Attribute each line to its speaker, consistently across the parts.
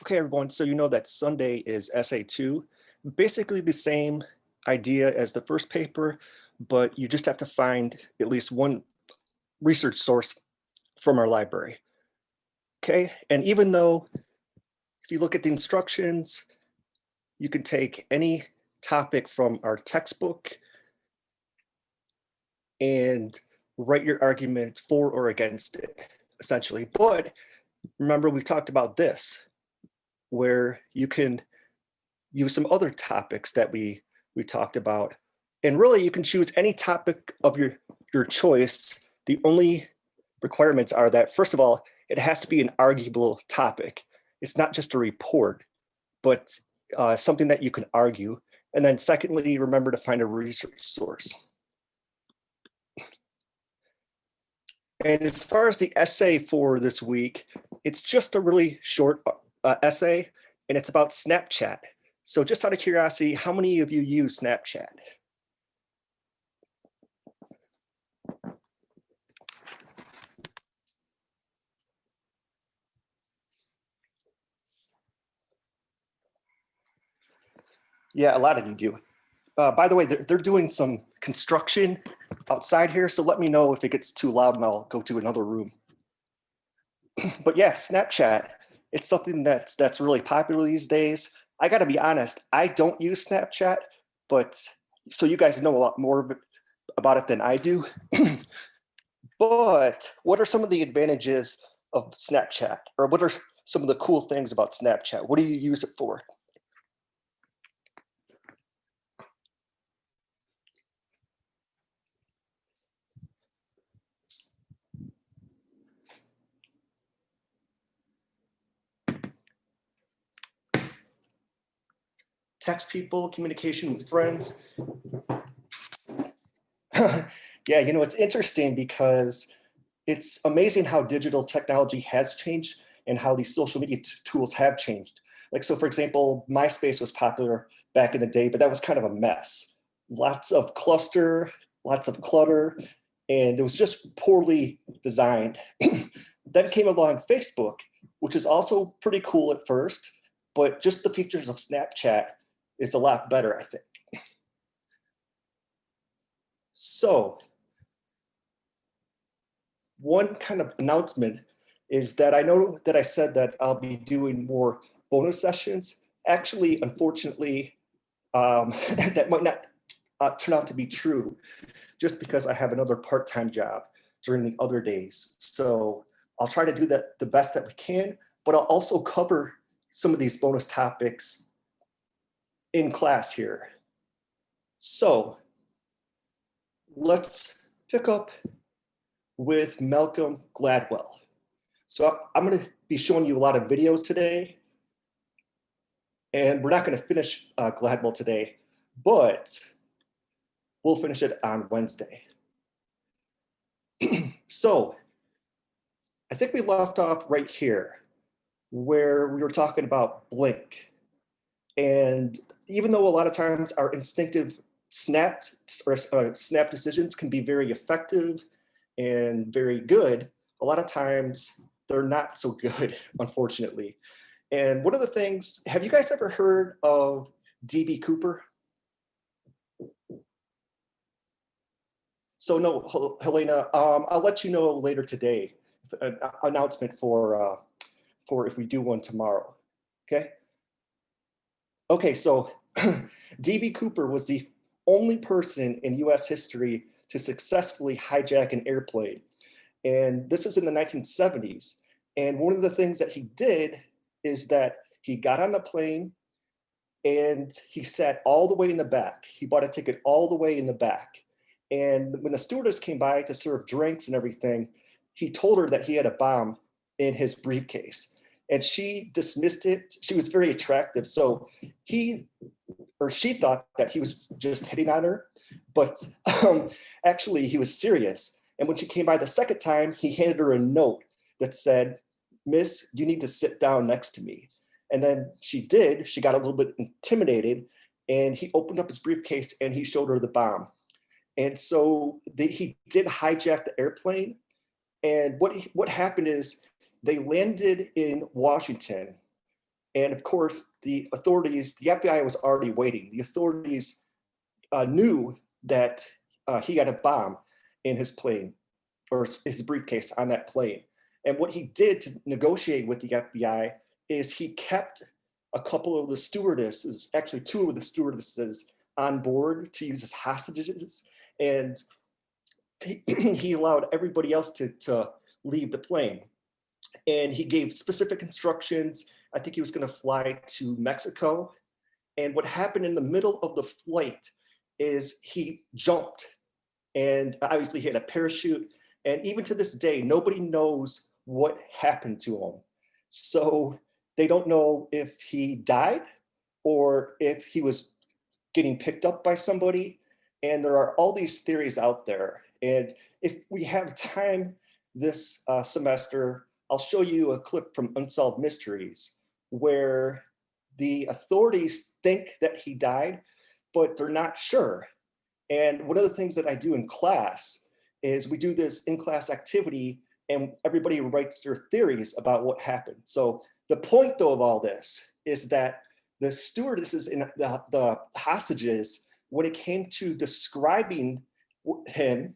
Speaker 1: Okay, everyone, so you know that Sunday is essay 2. Basically the same idea as the first paper, but you just have to find at least one research source from our library. Okay, and even though if you look at the instructions, you can take any topic from our textbook and write your argument for or against it, essentially. But remember, we talked about this, where you can use some other topics that we talked about. And really, you can choose any topic of your choice. The only requirements are that, first of all, it has to be an arguable topic. It's not just a report, but something that you can argue. And then secondly, remember to find a research source. And as far as the essay for this week, it's just a really short essay, and it's about Snapchat. So just out of curiosity, how many of you use Snapchat? Yeah, a lot of you do. By the way, they're doing some construction outside here, so let me know if it gets too loud and I'll go to another room. But yeah, Snapchat, it's something that's really popular these days. I gotta be honest, I don't use Snapchat, but so you guys know a lot more about it than I do. But what are some of the advantages of Snapchat? Or what are some of the cool things about Snapchat? What do you use it for? Text people, communication with friends. Yeah, you know, it's interesting because it's amazing how digital technology has changed and how these social media tools have changed. Like, so for example, MySpace was popular back in the day, but that was kind of a mess. Lots of cluster, lots of clutter, and it was just poorly designed. Then came along Facebook, which is also pretty cool at first, but just the features of Snapchat is a lot better, I think. So one kind of announcement is that I know that I said that I'll be doing more bonus sessions. Actually, unfortunately, that might not turn out to be true just because I have another part-time job during the other days. So I'll try to do that the best that we can, but I'll also cover some of these bonus topics in class here. So let's pick up with Malcolm Gladwell. So I'm going to be showing you a lot of videos today, and we're not going to finish Gladwell today, but we'll finish it on Wednesday. So I think we left off right here where we were talking about blink. And even though a lot of times our instinctive snap decisions can be very effective and very good, a lot of times they're not so good, unfortunately. And one of the things, have you guys ever heard of DB Cooper? So no, Helena, I'll let you know later today, an announcement for if we do one tomorrow, okay? Okay, so DB Cooper was the only person in US history to successfully hijack an airplane. And this is in the 1970s. And one of the things that he did is that he got on the plane and he sat all the way in the back. He bought a ticket all the way in the back. And when the stewardess came by to serve drinks and everything, he told her that he had a bomb in his briefcase. And she dismissed it. She was very attractive. So she thought that he was just hitting on her, but actually he was serious. And when she came by the second time, he handed her a note that said, "Miss, you need to sit down next to me." And then she did. She got a little bit intimidated, and he opened up his briefcase and he showed her the bomb. And so he did hijack the airplane. And what happened is they landed in Washington, And of course, the authorities, the FBI was already waiting. The authorities knew that he had a bomb in his plane or his briefcase on that plane. And what he did to negotiate with the FBI is he kept a couple of the stewardesses, actually two of the stewardesses, on board to use as hostages. And he allowed everybody else to leave the plane. And he gave specific instructions. I think he was going to fly to Mexico. And what happened in the middle of the flight is he jumped. And obviously he had a parachute. And even to this day, nobody knows what happened to him. So they don't know if he died or if he was getting picked up by somebody. And there are all these theories out there. And if we have time this semester, I'll show you a clip from Unsolved Mysteries where the authorities think that he died, but they're not sure. And one of the things that I do in class is we do this in-class activity and everybody writes their theories about what happened. So the point though of all this is that the stewardesses and the hostages, when it came to describing him,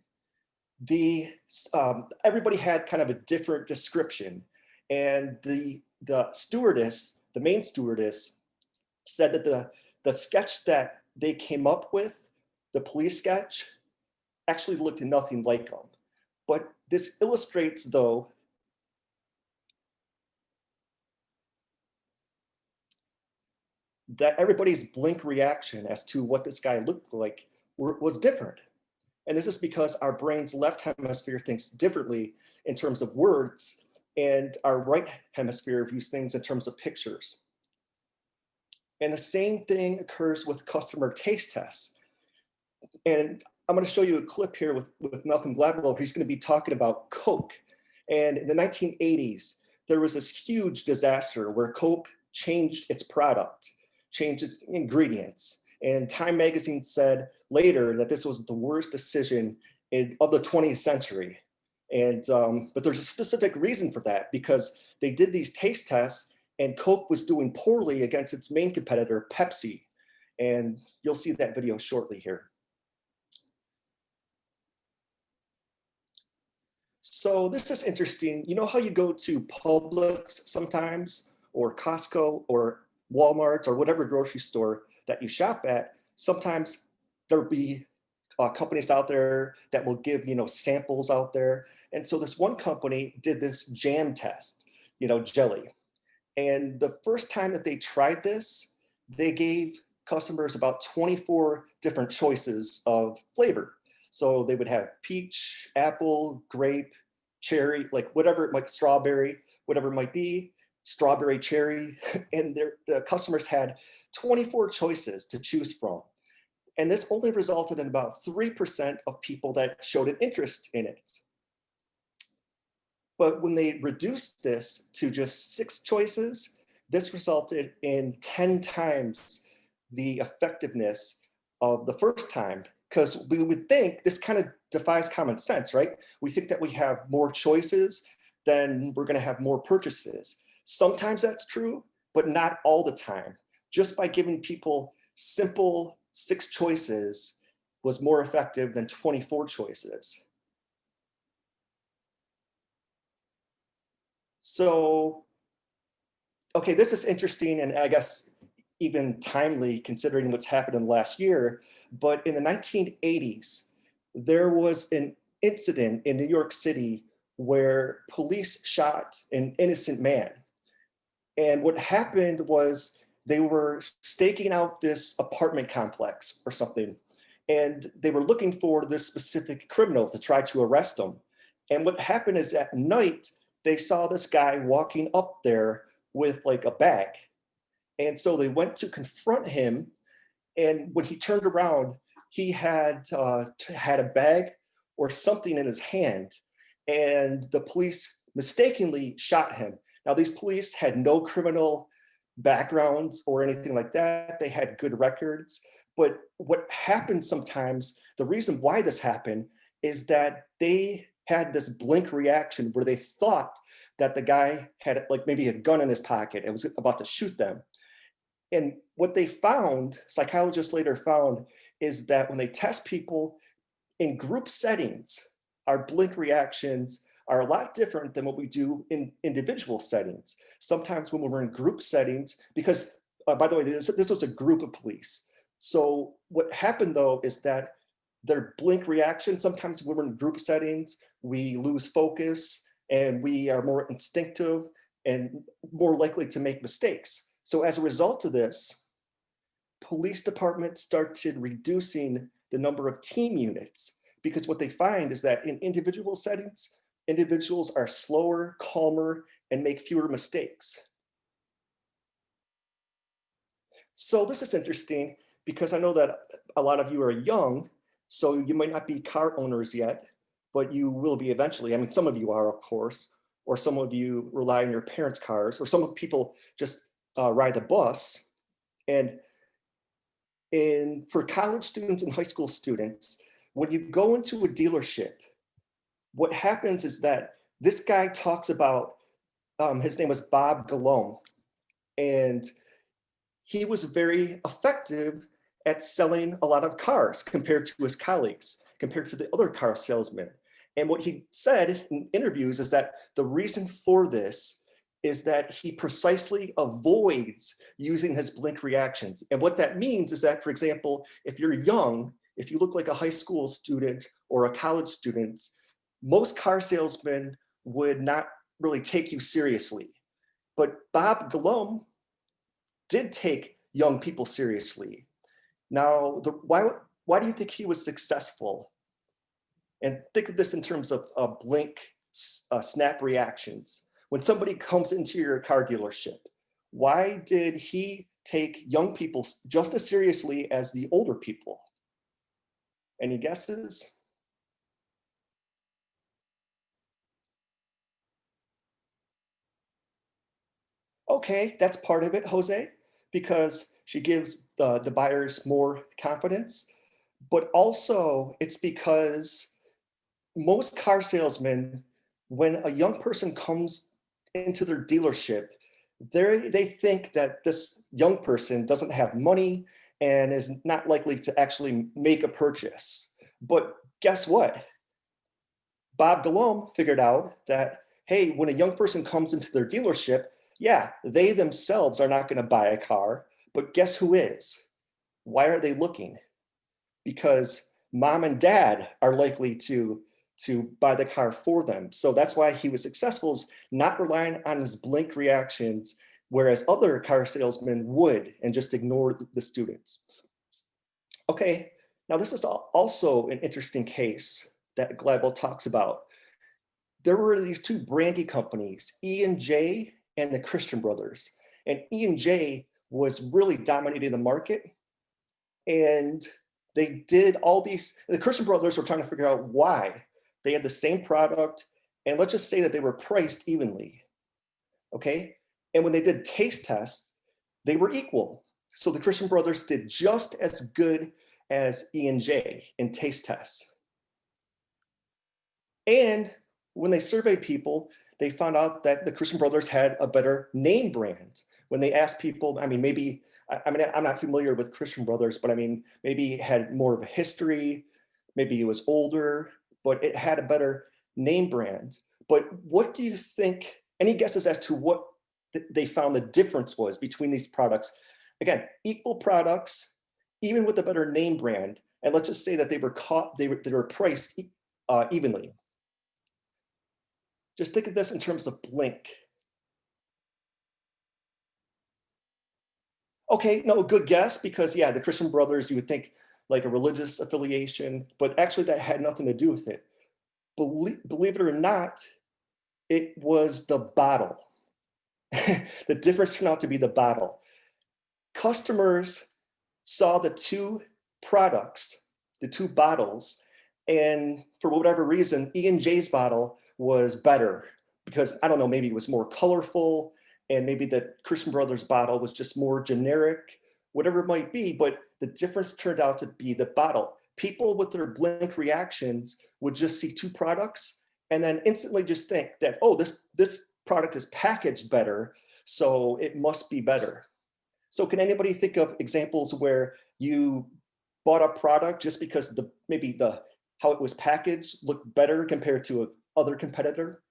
Speaker 1: everybody had kind of a different description. And the stewardess, the main stewardess, said that the sketch that they came up with, the police sketch, actually looked nothing like him. But this illustrates, though, that everybody's blink reaction as to what this guy looked like was different. And this is because our brain's left hemisphere thinks differently in terms of words, and our right hemisphere views things in terms of pictures. And the same thing occurs with customer taste tests. And I'm going to show you a clip here with Malcolm Gladwell. He's going to be talking about Coke. And in the 1980s, there was this huge disaster where Coke changed its product, changed its ingredients. And Time magazine said later that this was the worst decision of the 20th century. And but there's a specific reason for that, because they did these taste tests and Coke was doing poorly against its main competitor, Pepsi. And you'll see that video shortly here. So this is interesting. You know how you go to Publix sometimes, or Costco, or Walmart, or whatever grocery store that you shop at? Sometimes there'll be companies out there that will give, samples out there. And so this one company did this jam test, jelly. And the first time that they tried this, they gave customers about 24 different choices of flavor. So they would have peach, apple, grape, cherry, like whatever it might, strawberry, whatever it might be, strawberry, cherry. And the customers had 24 choices to choose from. And this only resulted in about 3% of people that showed an interest in it. But when they reduced this to just 6 choices, this resulted in 10 times the effectiveness of the first time, because we would think this kind of defies common sense, right? We think that we have more choices, then we're going to have more purchases. Sometimes that's true, but not all the time. Just by giving people simple 6 choices was more effective than 24 choices. So, okay, this is interesting, and I guess even timely considering what's happened in the last year, but in the 1980s, there was an incident in New York City where police shot an innocent man. And what happened was they were staking out this apartment complex or something, and they were looking for this specific criminal to try to arrest him. And what happened is at night, they saw this guy walking up there with like a bag. And so they went to confront him. And when he turned around, he had a bag or something in his hand. And the police mistakenly shot him. Now, these police had no criminal backgrounds or anything like that. They had good records. But what happens sometimes, the reason why this happened is that they had this blink reaction where they thought that the guy had like maybe a gun in his pocket and was about to shoot them. And what they found, psychologists later found, is that when they test people in group settings, our blink reactions are a lot different than what we do in individual settings. Sometimes when we're in group settings, because by the way, this was a group of police. So what happened though is that their blink reaction, sometimes when we're in group settings, we lose focus and we are more instinctive and more likely to make mistakes. So as a result of this, police departments started reducing the number of team units because what they find is that in individual settings, individuals are slower, calmer, and make fewer mistakes. So this is interesting because I know that a lot of you are young, so you might not be car owners yet, but you will be eventually. I mean, some of you are, of course, or some of you rely on your parents' cars, or some people just ride the bus. And for college students and high school students, when you go into a dealership, what happens is that this guy talks about, his name was Bob Galome, and he was very effective at selling a lot of cars compared to his colleagues, compared to the other car salesmen. And what he said in interviews is that the reason for this is that he precisely avoids using his blink reactions. And what that means is that, for example, if you're young, if you look like a high school student or a college student, most car salesmen would not really take you seriously. But Bob Galome did take young people seriously. Now, why do you think he was successful? And think of this in terms of blink snap reactions. When somebody comes into your car dealership, why did he take young people just as seriously as the older people? Any guesses? Okay, that's part of it, Jose, because she gives the buyers more confidence, but also it's because most car salesmen, when a young person comes into their dealership, they think that this young person doesn't have money and is not likely to actually make a purchase. But guess what? Bob Galome figured out that, hey, when a young person comes into their dealership, yeah, they themselves are not going to buy a car, but guess who is? Why are they looking? Because mom and dad are likely to buy the car for them. So that's why he was successful, is not relying on his blink reactions, whereas other car salesmen would and just ignore the students. Okay, now this is also an interesting case that Gladwell talks about. There were these two brandy companies, E&J and the Christian Brothers. And E&J was really dominating the market. And they did all these, the Christian Brothers were trying to figure out why. They had the same product, and let's just say that they were priced evenly, okay? And when they did taste tests, they were equal. So the Christian Brothers did just as good as E&J in taste tests. And when they surveyed people, they found out that the Christian Brothers had a better name brand. When they asked people, I mean, maybe, I mean, I'm not familiar with Christian Brothers, but I mean, maybe it had more of a history, maybe it was older, but it had a better name brand. But what do you think, any guesses as to what they found the difference was between these products? Again, equal products, even with a better name brand, and let's just say that they were priced evenly. Just think of this in terms of blink. Okay, no, good guess, because yeah, the Christian Brothers, you would think like a religious affiliation, but actually that had nothing to do with it. Believe it or not, it was the bottle. The difference turned out to be the bottle. Customers saw the two products, the two bottles, and for whatever reason, E&J's bottle was better because, I don't know, maybe it was more colorful, and maybe the Christian Brothers bottle was just more generic, whatever it might be, but the difference turned out to be the bottle. People with their blink reactions would just see two products and then instantly just think that, oh, this product is packaged better, so it must be better. So can anybody think of examples where you bought a product just because maybe how it was packaged looked better compared to a other competitor?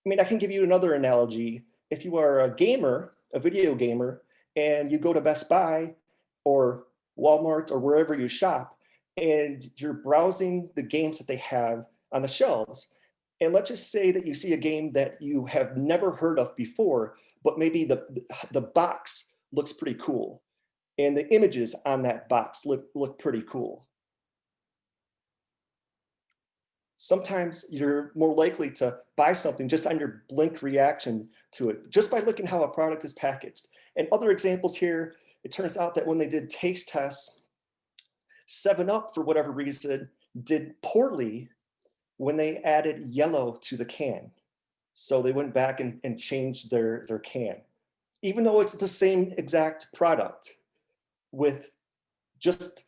Speaker 1: I mean, I can give you another analogy. If you are a gamer, a video gamer, and you go to Best Buy or Walmart or wherever you shop, and you're browsing the games that they have on the shelves, and let's just say that you see a game that you have never heard of before, but maybe the box looks pretty cool, and the images on that box look pretty cool. Sometimes you're more likely to buy something just on your blink reaction to it, just by looking how a product is packaged. And other examples here, it turns out that when they did taste tests, 7-Up, for whatever reason, did poorly when they added yellow to the can. So they went back and changed their can. Even though it's the same exact product with just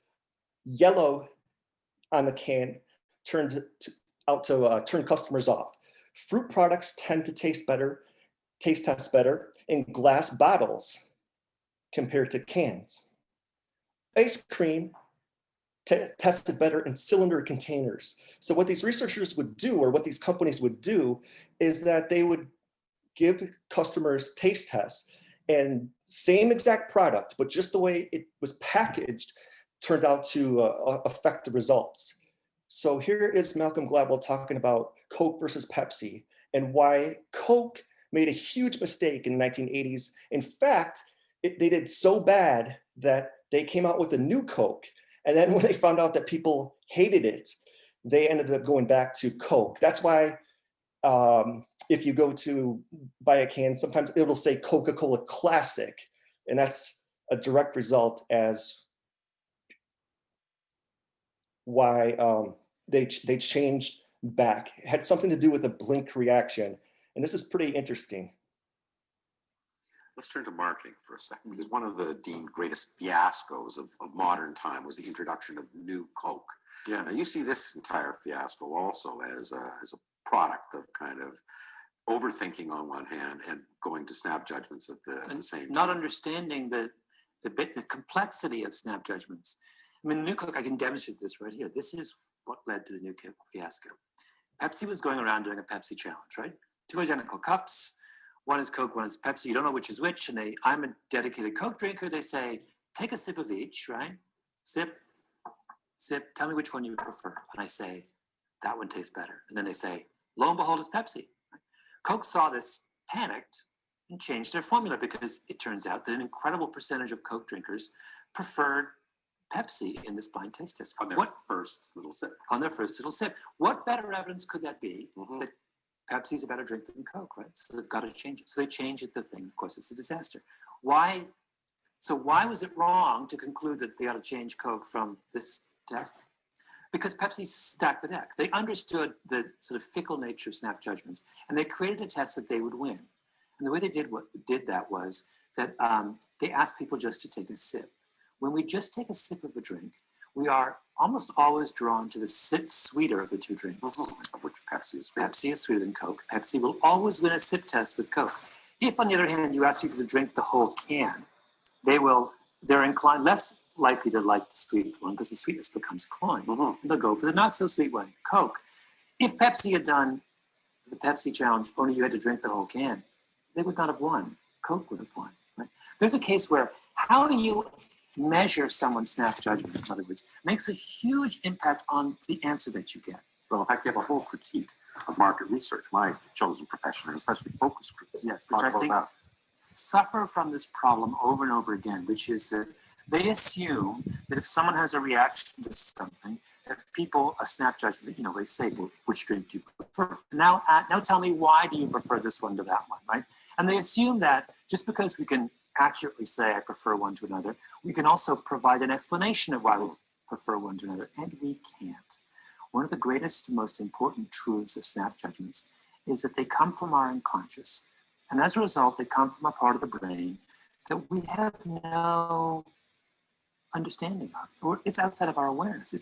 Speaker 1: yellow on the can, turned out to turn customers off. Fruit products tend to taste test better in glass bottles compared to cans. Ice cream tested better in cylinder containers. So what these researchers would do, or what these companies would do, is that they would give customers taste tests, and same exact product, but just the way it was packaged turned out to affect the results. So here is Malcolm Gladwell talking about Coke versus Pepsi and why Coke made a huge mistake in the 1980s. In fact, they did so bad that they came out with a new Coke. And then when they found out that people hated it, they ended up going back to Coke. That's why if you go to buy a can, sometimes it'll say Coca-Cola Classic. And that's a direct result as why they changed back. It had something to do with a blink reaction. And this is pretty interesting.
Speaker 2: Let's turn to marketing for a second, because one of the deemed greatest fiascos of modern time was the introduction of new Coke. Yeah. Now you see this entire fiasco also as a product of kind of overthinking on one hand and going to snap judgments at the same time.
Speaker 3: Not understanding the complexity of snap judgments. I mean, new Coke, I can demonstrate this right here. This is what led to the new Coke fiasco. Pepsi was going around doing a Pepsi challenge, right? 2 identical cups. One is Coke, one is Pepsi. You don't know which is which. And I'm a dedicated Coke drinker. They say, take a sip of each, right? Sip, sip. Tell me which one you prefer. And I say, that one tastes better. And then they say, lo and behold, it's Pepsi. Coke saw this, panicked, and changed their formula, because it turns out that an incredible percentage of Coke drinkers preferred Pepsi in this blind taste test.
Speaker 2: On their first little sip.
Speaker 3: On their first little sip. What better evidence could that be that Pepsi's a better drink than Coke, right? So they've got to change it. So they changed it. The thing, of course, it's a disaster. Why? So why was it wrong to conclude that they ought to change Coke from this test? Because Pepsi stacked the deck. They understood the sort of fickle nature of snap judgments, and they created a test that they would win. And the way they did that was that they asked people just to take a sip. When we just take a sip of a drink, we are almost always drawn to the sweeter of the two drinks.
Speaker 2: Of which Pepsi is sweeter.
Speaker 3: Pepsi is sweeter than Coke. Pepsi will always win a sip test with Coke. If, on the other hand, you ask people to drink the whole can, they're inclined, less likely to like the sweet one, because the sweetness becomes cloying. And they'll go for the not so sweet one, Coke. If Pepsi had done the Pepsi challenge, only you had to drink the whole can, they would not have won. Coke would have won. Right? There's a case where how you measure someone's snap judgment, in other words, makes a huge impact on the answer that you get.
Speaker 2: Well, in fact, we have a whole critique of market research, my chosen profession, and especially focus groups.
Speaker 3: Yes, which I think suffer from this problem over and over again, which is that they assume that if someone has a reaction to something, that people, a snap judgment, they say, well, which drink do you prefer? Now tell me, why do you prefer this one to that one, right? And they assume that just because we can accurately say I prefer one to another, we can also provide an explanation of why we prefer one to another, and we can't. One of the greatest, most important truths of snap judgments is that they come from our unconscious, and as a result, they come from a part of the brain that we have no understanding of, or it's outside of our awareness.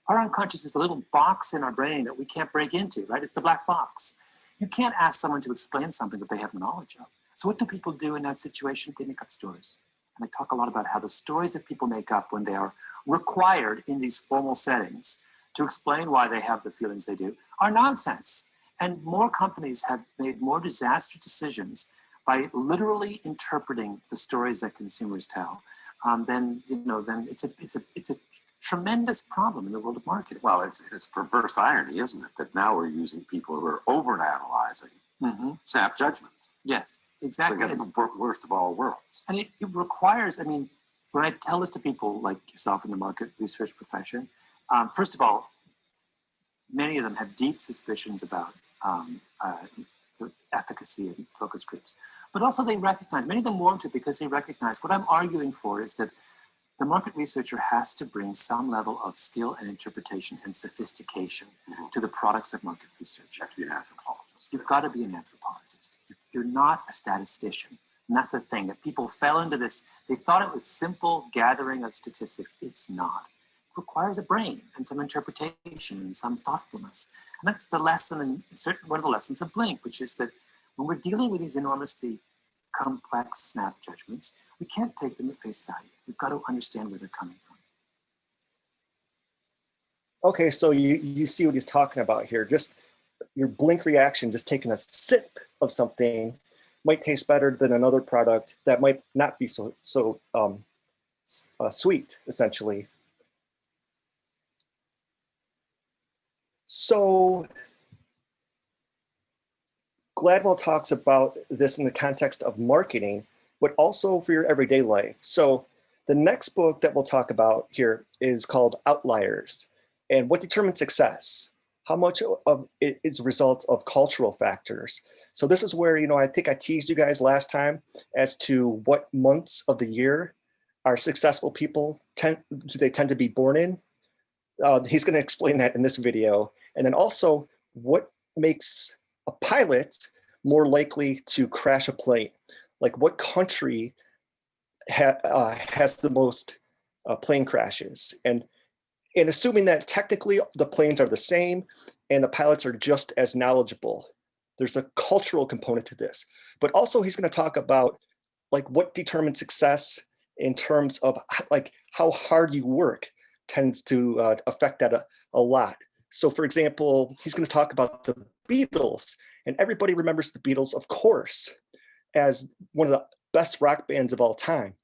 Speaker 3: Our unconscious is the little box in our brain that we can't break into, right? It's the black box. You can't ask someone to explain something that they have no knowledge of. So what do people do in that situation? They make up stories. And I talk a lot about how the stories that people make up when they are required in these formal settings to explain why they have the feelings they do are nonsense. And more companies have made more disastrous decisions by literally interpreting the stories that consumers tell. Then it's a tremendous problem in the world of marketing.
Speaker 2: Well, it's perverse irony, isn't it, that now we're using people who are overanalyzing snap judgments.
Speaker 3: Yes, exactly.
Speaker 2: So you get the worst of all worlds.
Speaker 3: And it requires, I mean, when I tell this to people like yourself in the market research profession, first of all, many of them have deep suspicions about the efficacy of focus groups. But also they recognize, many of them want to because they recognize what I'm arguing for is that the market researcher has to bring some level of skill and interpretation and sophistication to the products of market research.
Speaker 2: You have to be an anthropologist.
Speaker 3: You've got to be an anthropologist. You're not a statistician. And that's the thing, that people fell into this. They thought it was simple gathering of statistics. It's not. It requires a brain and some interpretation and some thoughtfulness. And that's the lesson, and one of the lessons of Blink, which is that when we're dealing with these enormously complex snap judgments, we can't take them at face value. We've got to understand where they're coming from.
Speaker 1: Okay, so you see what he's talking about here. Just your Blink reaction, just taking a sip of something might taste better than another product that might not be so sweet, essentially. So Gladwell talks about this in the context of marketing, but also for your everyday life. So the next book that we'll talk about here is called Outliers, and what determines success. How much of it is a result of cultural factors. So this is where, I think I teased you guys last time as to what months of the year our successful people tend to be born in. He's going to explain that in this video. And then also what makes a pilot more likely to crash a plane. Like what country has the most plane crashes. And assuming that technically the planes are the same and the pilots are just as knowledgeable, there's a cultural component to this. But also he's going to talk about like what determines success in terms of like how hard you work tends to affect that a lot. So for example, he's going to talk about the Beatles, and everybody remembers the Beatles, of course, as one of the best rock bands of all time.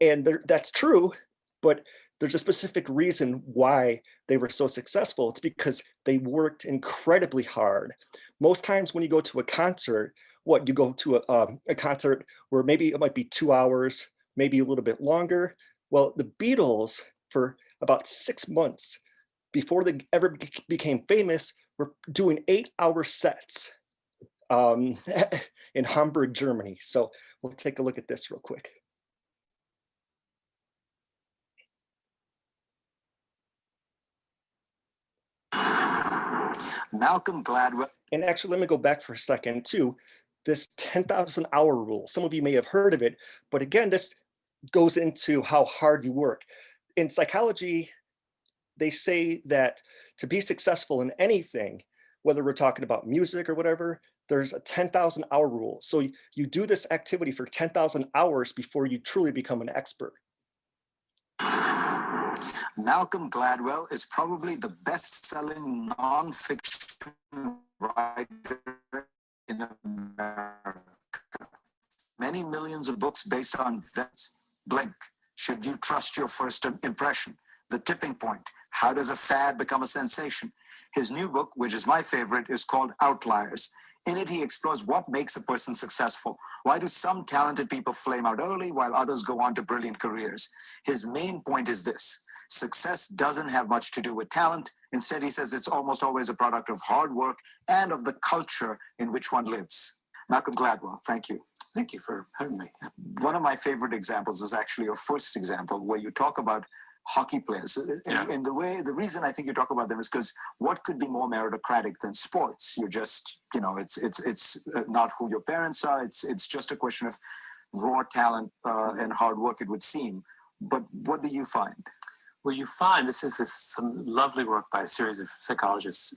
Speaker 1: And that's true, but there's a specific reason why they were so successful. It's because they worked incredibly hard. Most times when you go to a concert, you go to a concert where maybe it might be 2 hours, maybe a little bit longer. Well, the Beatles, for about 6 months before they ever became famous, were doing 8-hour sets in Hamburg, Germany. So we'll take a look at this real quick.
Speaker 2: Malcolm Gladwell.
Speaker 1: And actually, let me go back for a second too. This 10,000 hour rule, some of you may have heard of it, but again, this goes into how hard you work. In psychology, they say that to be successful in anything, whether we're talking about music or whatever, there's a 10,000 hour rule. So you do this activity for 10,000 hours before you truly become an expert.
Speaker 2: Malcolm Gladwell is probably the best-selling nonfiction writer in America. Many millions of books based on events. Blink, Should You Trust Your First Impression? The Tipping Point, How Does a Fad Become a Sensation? His new book, which is my favorite, is called Outliers. In it, he explores what makes a person successful. Why do some talented people flame out early while others go on to brilliant careers? His main point is this: success doesn't have much to do with talent. Instead, he says it's almost always a product of hard work and of the culture in which one lives. Malcolm Gladwell, thank you.
Speaker 3: Thank you for having me.
Speaker 2: One of my favorite examples is actually your first example, where you talk about hockey players. And the reason I think you talk about them is because what could be more meritocratic than sports? You just, it's not who your parents are. It's just a question of raw talent and hard work, it would seem. But what do you find?
Speaker 3: where you find, some lovely work by a series of psychologists,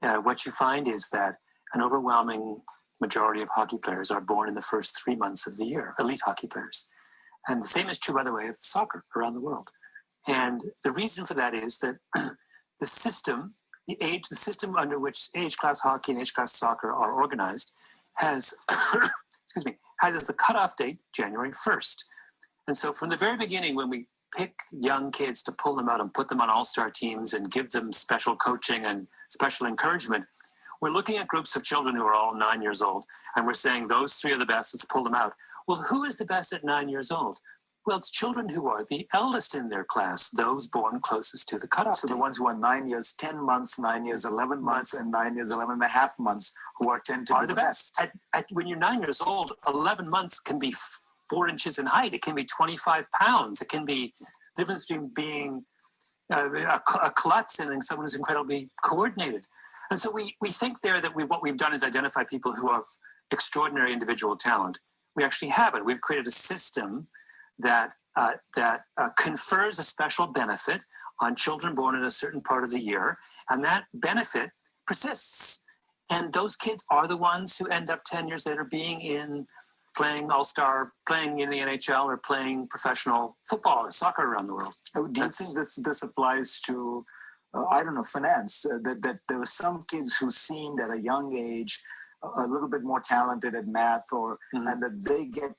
Speaker 3: what you find is that an overwhelming majority of hockey players are born in the first 3 months of the year, elite hockey players. And the same is true, by the way, of soccer around the world. And the reason for that is that the system under which age class hockey and age class soccer are organized has, has as the cutoff date January 1st. And so from the very beginning, when we pick young kids to pull them out and put them on all-star teams and give them special coaching and special encouragement, we're looking at groups of children who are all 9 years old, and we're saying those 3 are the best, let's pull them out. Well, who is the best at 9 years old? Well, it's children who are the eldest in their class, those born closest to the cutoff.
Speaker 4: So the ones who are 9 years, 10 months, 9 years, 11 months, and 9 years, 11 and a half months, who tend to be the best.
Speaker 3: When you're 9 years old, 11 months can be 4 inches in height. It can be 25 pounds. It can be the difference between being a klutz and someone who's incredibly coordinated. And so we think there that what we've done is identify people who have extraordinary individual talent. We actually haven't. We've created a system that confers a special benefit on children born in a certain part of the year, and that benefit persists. And those kids are the ones who end up 10 years later playing all-star, playing in the NHL, or playing professional football or soccer around the world.
Speaker 4: Do you think this applies to, I don't know, finance? That there were some kids who seemed at a young age a little bit more talented at math, and that they get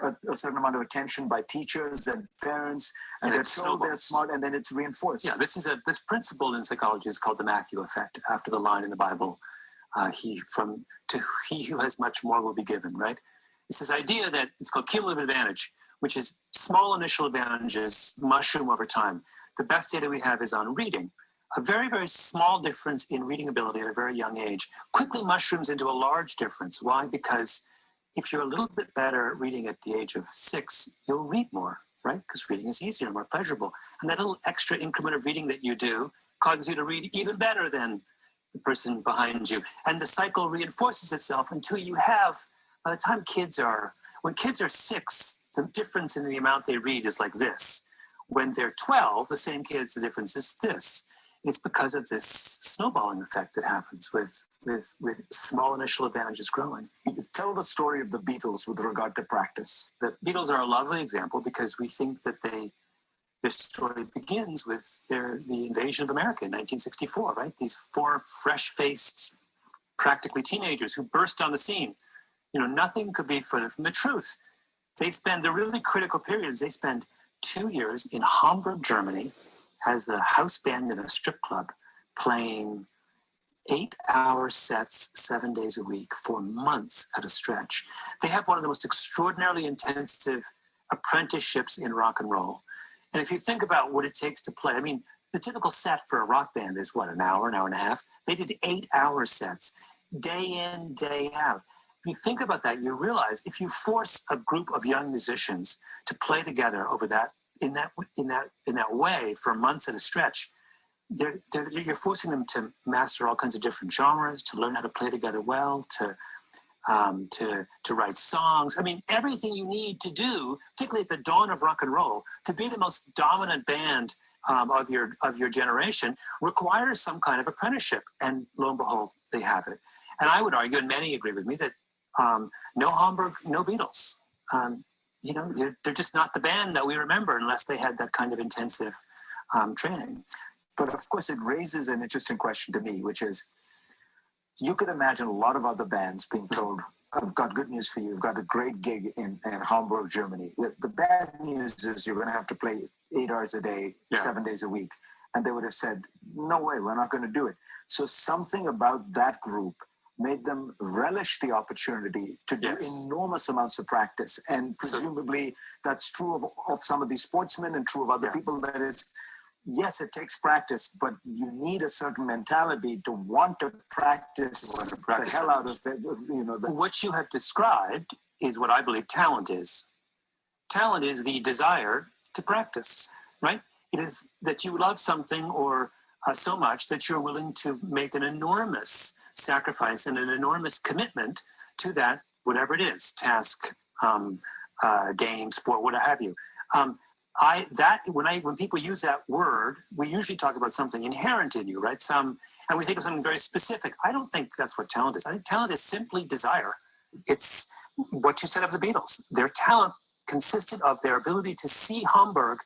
Speaker 4: a certain amount of attention by teachers and parents, and they're told they're smart, and then it's reinforced.
Speaker 3: Yeah, this principle in psychology is called the Matthew effect, after the line in the Bible, he who has much more will be given, right? It's this idea that it's called cumulative advantage, which is small initial advantages mushroom over time. The best data we have is on reading. A very, very small difference in reading ability at a very young age quickly mushrooms into a large difference. Why? Because if you're a little bit better at reading at the age of 6, you'll read more, right? Because reading is easier, more pleasurable. And that little extra increment of reading that you do causes you to read even better than the person behind you. And the cycle reinforces itself until you have, by the time when kids are 6, the difference in the amount they read is like this. When they're 12, the same kids, the difference is this. It's because of this snowballing effect that happens with small initial advantages growing.
Speaker 4: Tell the story of the Beatles with regard to practice.
Speaker 3: The Beatles are a lovely example because we think that their story begins with the invasion of America in 1964, right? These 4 fresh-faced, practically teenagers who burst on the scene. Nothing could be further from the truth. They spend the really critical periods. They spend 2 years in Hamburg, Germany, as the house band in a strip club, playing 8-hour sets 7 days a week for months at a stretch. They have one of the most extraordinarily intensive apprenticeships in rock and roll. And if you think about what it takes to play, the typical set for a rock band is what, an hour and a half? They did 8-hour sets, day in, day out. If you think about that, you realize if you force a group of young musicians to play together in that way for months at a stretch, you're forcing them to master all kinds of different genres, to learn how to play together well, to write songs. Everything you need to do, particularly at the dawn of rock and roll, to be the most dominant band of your generation, requires some kind of apprenticeship. And lo and behold, they have it. And I would argue, and many agree with me, that no Hamburg, no Beatles. They're just not the band that we remember unless they had that kind of intensive training.
Speaker 4: But of course, it raises an interesting question to me, which is, you could imagine a lot of other bands being told, I've got good news for you. You've got a great gig in Hamburg, Germany. The bad news is you're going to have to play 8 hours a day, 7 days a week. And they would have said, no way, we're not going to do it. So something about that group made them relish the opportunity to do enormous amounts of practice. And presumably that's true of some of these sportsmen and true of other people. That is, yes, it takes practice, but you need a certain mentality to want to practice the hell out of it.
Speaker 3: What you have described is what I believe talent is. Talent is the desire to practice, right? It is that you love something or so much that you're willing to make an enormous sacrifice and an enormous commitment to that, whatever it is, task, game, sport, what have you. when people use that word, we usually talk about something inherent in you, right? And we think of something very specific. I don't think that's what talent is. I think talent is simply desire. It's what you said of the Beatles. Their talent consisted of their ability to see Hamburg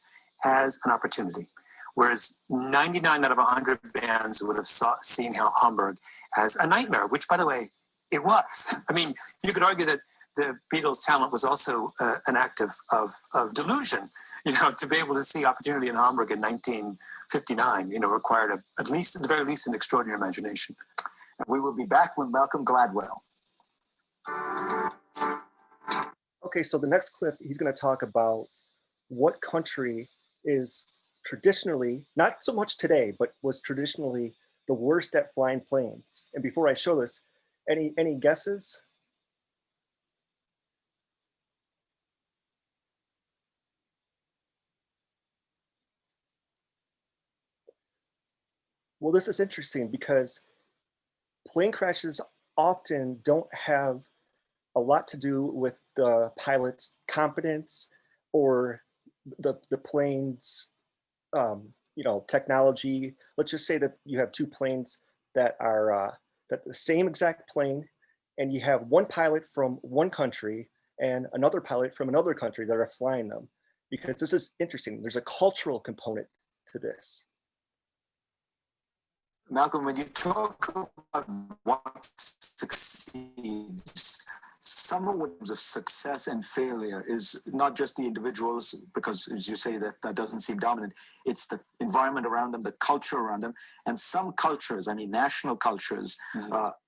Speaker 3: as an opportunity, whereas 99 out of 100 bands would have seen Hamburg as a nightmare, which, by the way, it was. I mean, you could argue that the Beatles' talent was also an act of delusion. To be able to see opportunity in Hamburg in 1959, required at the very least, an extraordinary imagination.
Speaker 4: And we will be back with Malcolm Gladwell.
Speaker 1: Okay, so the next clip, he's going to talk about what country is traditionally, not so much today, but was traditionally the worst at flying planes. And before I show this, any guesses? Well, this is interesting because plane crashes often don't have a lot to do with the pilot's competence or the plane's technology. Let's just say that you have two planes that are that the same exact plane, and you have one pilot from one country and another pilot from another country that are flying them. Because this is interesting. There's a cultural component to this.
Speaker 4: Malcolm, when you talk about what succeeds, some of what of success and failure is not just the individuals, because as you say, that doesn't seem dominant. It's the environment around them, the culture around them. And some cultures, national cultures,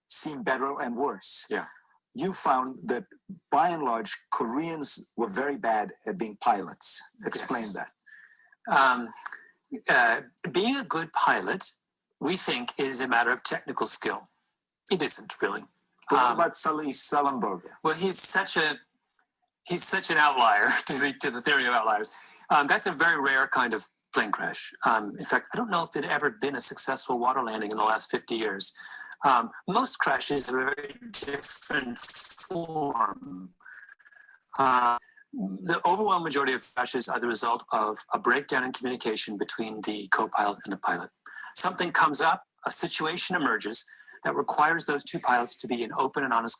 Speaker 4: seem better and worse.
Speaker 3: Yeah.
Speaker 4: You found that by and large, Koreans were very bad at being pilots. Explain
Speaker 3: that. Being a good pilot, we think, is a matter of technical skill. It isn't really.
Speaker 4: What about Sully Sullenberger?
Speaker 3: Well, he's such an outlier to the theory of outliers. That's a very rare kind of plane crash. In fact, I don't know if there'd ever been a successful water landing in the last 50 years. Most crashes are a very different form. The overwhelming majority of crashes are the result of a breakdown in communication between the co-pilot and the pilot. Something comes up, a situation emerges that requires those two pilots to be in open and honest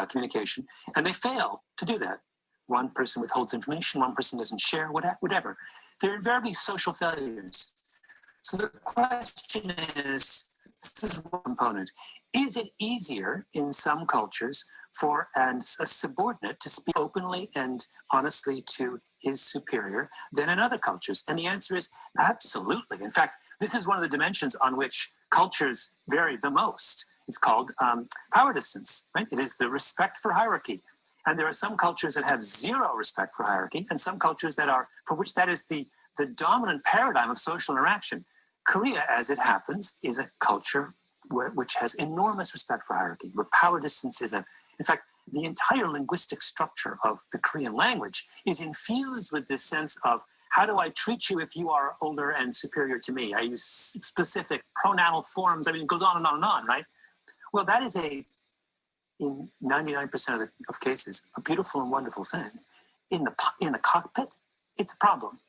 Speaker 3: communication, and they fail to do that. One person withholds information, one person doesn't share, whatever. They're invariably social failures. So the question is, this is one component. Is it easier in some cultures for a subordinate to speak openly and honestly to his superior than in other cultures? And the answer is absolutely. In fact, this is one of the dimensions on which cultures vary the most. It's called power distance, right? It is the respect for hierarchy. And there are some cultures that have zero respect for hierarchy, and some cultures for which that is the dominant paradigm of social interaction. Korea, as it happens, is a culture which has enormous respect for hierarchy, where power distance is in fact, the entire linguistic structure of the Korean language is infused with this sense of how do I treat you if you are older and superior to me? I use specific pronouncal forms. It goes on and on and on, right? Well, that is in 99% of cases, a beautiful and wonderful thing. In the cockpit, it's a problem,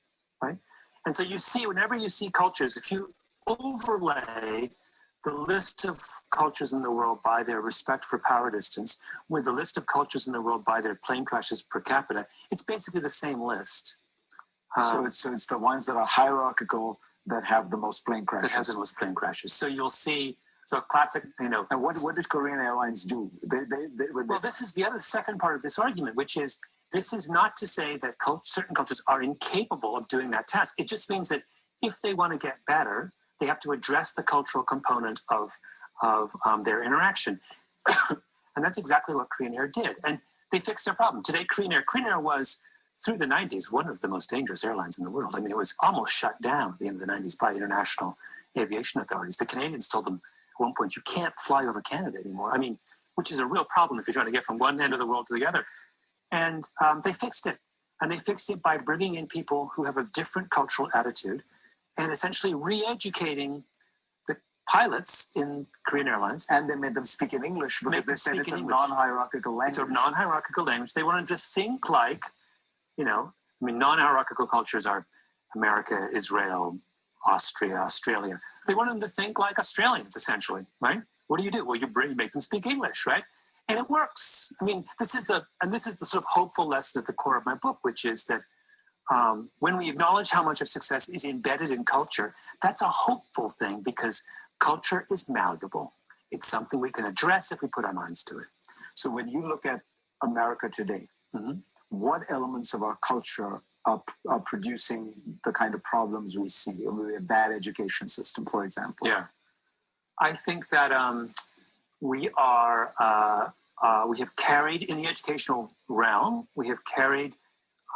Speaker 3: right? And so you see, whenever you see cultures, if you overlay the list of cultures in the world by their respect for power distance with the list of cultures in the world by their plane crashes per capita, it's basically the same list.
Speaker 4: So it's the ones that are hierarchical that have the most plane crashes.
Speaker 3: That have the most plane crashes. So you'll see, classic,
Speaker 4: And what did Korean Airlines do?
Speaker 3: This is the second part of this argument, which is, this is not to say that certain cultures are incapable of doing that task. It just means that if they want to get better, they have to address the cultural component of their interaction. And that's exactly what Korean Air did. And they fixed their problem. Today, Korean Air was, through the 90s, one of the most dangerous airlines in the world. It was almost shut down at the end of the 90s by international aviation authorities. The Canadians told them at one point, you can't fly over Canada anymore. Which is a real problem if you're trying to get from one end of the world to the other. And they fixed it. And they fixed it by bringing in people who have a different cultural attitude and essentially re-educating the pilots in Korean Airlines.
Speaker 4: And they made them speak in English because they said it's a non-hierarchical language.
Speaker 3: It's a non-hierarchical language. They wanted to think like, I mean, non-hierarchical cultures are America, Israel, Austria, Australia. They want them to think like Australians, essentially, right? What do? Well, you make them speak English, right? And it works. I mean, this is the sort of hopeful lesson at the core of my book, which is that when we acknowledge how much of success is embedded in culture, that's a hopeful thing because culture is malleable. It's something we can address if we put our minds to it.
Speaker 4: So when you look at America today, what elements of our culture are producing the kind of problems we see? A bad education system, for example.
Speaker 3: Yeah. I think that we have carried in the educational realm, we have carried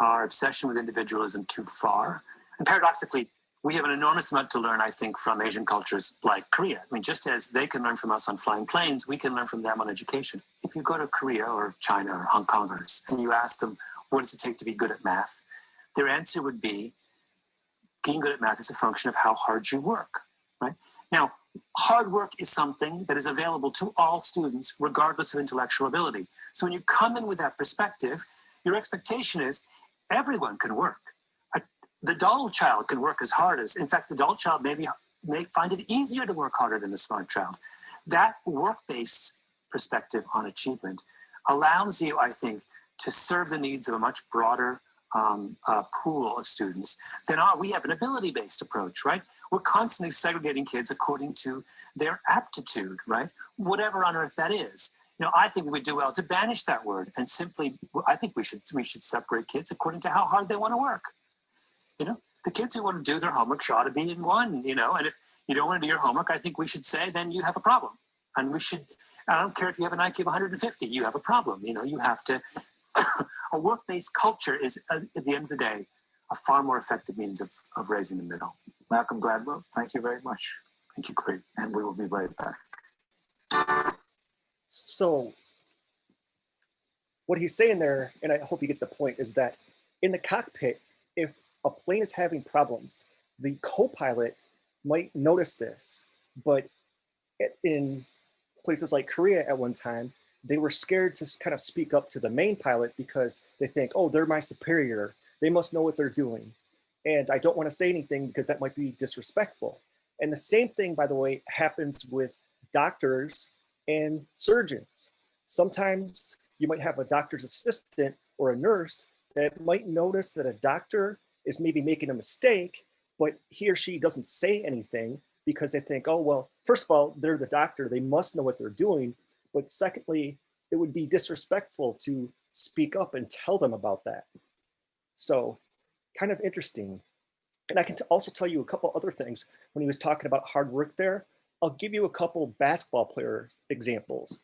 Speaker 3: our obsession with individualism too far. And paradoxically, we have an enormous amount to learn, I think, from Asian cultures like Korea. I mean, just as they can learn from us on flying planes, we can learn from them on education. If you go to Korea or China or Hong Kongers and you ask them, what does it take to be good at math? Their answer would be, being good at math is a function of how hard you work, right? Now, hard work is something that is available to all students, regardless of intellectual ability. So when you come in with that perspective, your expectation is everyone can work. The dull child can work as hard as, in fact, the dull child may find it easier to work harder than the smart child. That work-based perspective on achievement allows you, I think, to serve the needs of a much broader pool of students than we have an ability-based approach, right? We're constantly segregating kids according to their aptitude, right? Whatever on earth that is. I think we would do well to banish that word and simply, I think we should separate kids according to how hard they want to work. The kids who want to do their homework ought to be in one, and if you don't want to do your homework, I think we should say, then you have a problem. And I don't care if you have an IQ of 150, you have a problem. You have to, a work-based culture is, at the end of the day, a far more effective means of raising the middle.
Speaker 4: Malcolm Gladwell, thank you very much.
Speaker 3: Thank you, Craig.
Speaker 4: And we will be right back.
Speaker 1: So what he's saying there, and I hope you get the point, is that in the cockpit, if a plane is having problems, the co-pilot might notice this, but in places like Korea at one time, they were scared to kind of speak up to the main pilot because they think, oh, they're my superior. They must know what they're doing. And I don't want to say anything because that might be disrespectful. And the same thing, by the way, happens with doctors and surgeons. Sometimes you might have a doctor's assistant or a nurse that might notice that a doctor is maybe making a mistake, but he or she doesn't say anything because they think, oh, well, first of all, they're the doctor, they must know what they're doing. But secondly, it would be disrespectful to speak up and tell them about that. So kind of interesting. And I can also tell you a couple other things when he was talking about hard work there. I'll give you a couple basketball player examples.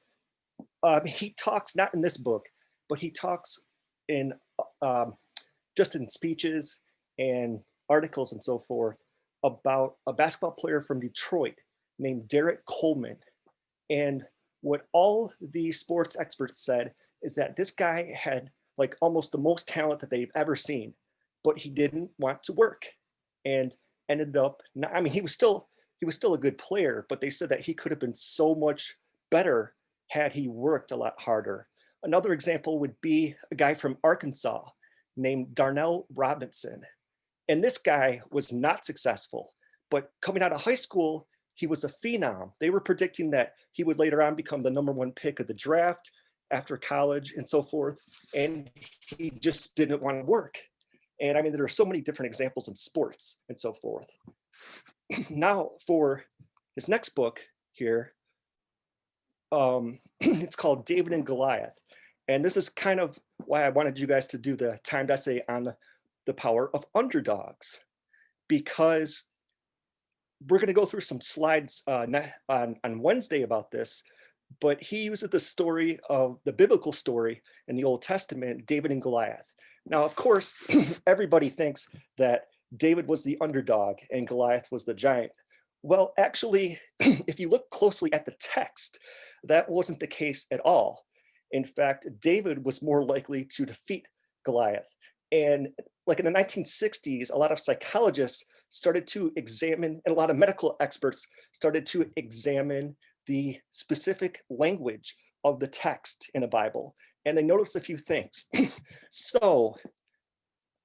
Speaker 1: He talks, not in this book, but he talks in just in speeches and articles and so forth about a basketball player from Detroit named Derek Coleman. And what all the sports experts said is that this guy had like almost the most talent that they've ever seen, but he didn't want to work and ended up, I mean, he was still a good player, but they said that he could have been so much better had he worked a lot harder. Another example would be a guy from Arkansas named Darnell Robinson. And this guy was not successful, but coming out of high school, he was a phenom. They were predicting that he would later on become the #1 pick of the draft after college and so forth. And he just didn't want to work. And I mean, there are so many different examples in sports and so forth. Now for his next book here, it's called David and Goliath. And this is kind of why I wanted you guys to do the timed essay on the power of underdogs, because we're going to go through some slides on Wednesday about this, but he uses the story of the biblical story in the Old Testament, David and Goliath. Now, of course, everybody thinks that David was the underdog and Goliath was the giant. Well, actually, if you look closely at the text, that wasn't the case at all. In fact, David was more likely to defeat Goliath. And like in the 1960s, a lot of psychologists started to examine, and a lot of medical experts started to examine the specific language of the text in the Bible. And they noticed a few things. So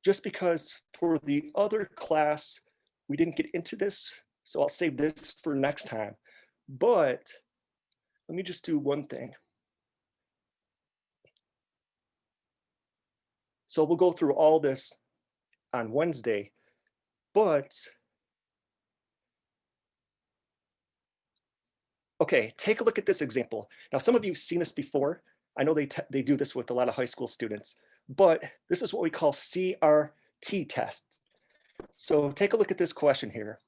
Speaker 1: just because for the other class, we didn't get into this, so I'll save this for next time. But let me just do one thing. So we'll go through all this on Wednesday, but okay, take a look at this example. Now, some of you have seen this before. I know they do this with a lot of high school students, but this is what we call CRT test. So take a look at this question here.